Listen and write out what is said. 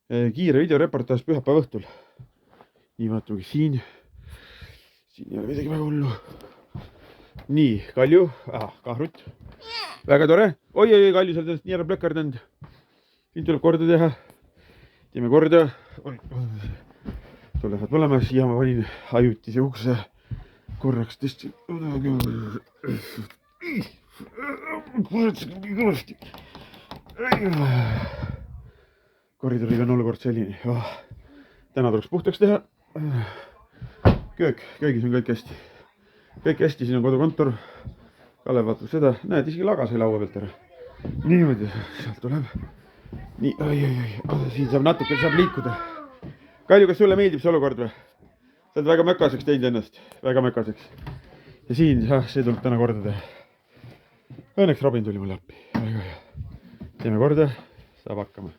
kiire videoreportaaž pühapäeva õhtul. Nii vaatamegi siin ei ole midagi väga hullu. Nii, Kalju, Kahrut, väga tore. Oi, Kalju seal tõesti nii ära plökardanud. Siin tuleb korda teha. Teeme korda. Sul lähevad mõlema, siia ma panin ajutise ukse korraks tõesti. Koridoriga on olukord selline. Täna tuleks puhtaks teha. Köögis on kõik hästi. Kõik hästi, siin on kodukontor. Kalev vaatab seda. Näed, isegi laga sai laua pealt ära. Niimoodi, sealt tuleb. Nii, siin saab natuke liikuda. Kalju, kas sulle meeldib see olukord või? Sa oled väga mökaseks teinud ennast. Väga mökaseks. Ja siin, see tuleb täna korda teha. Õnneks Robin tuli mulle appi. Väga hea. Teeme korda, saab hakkama.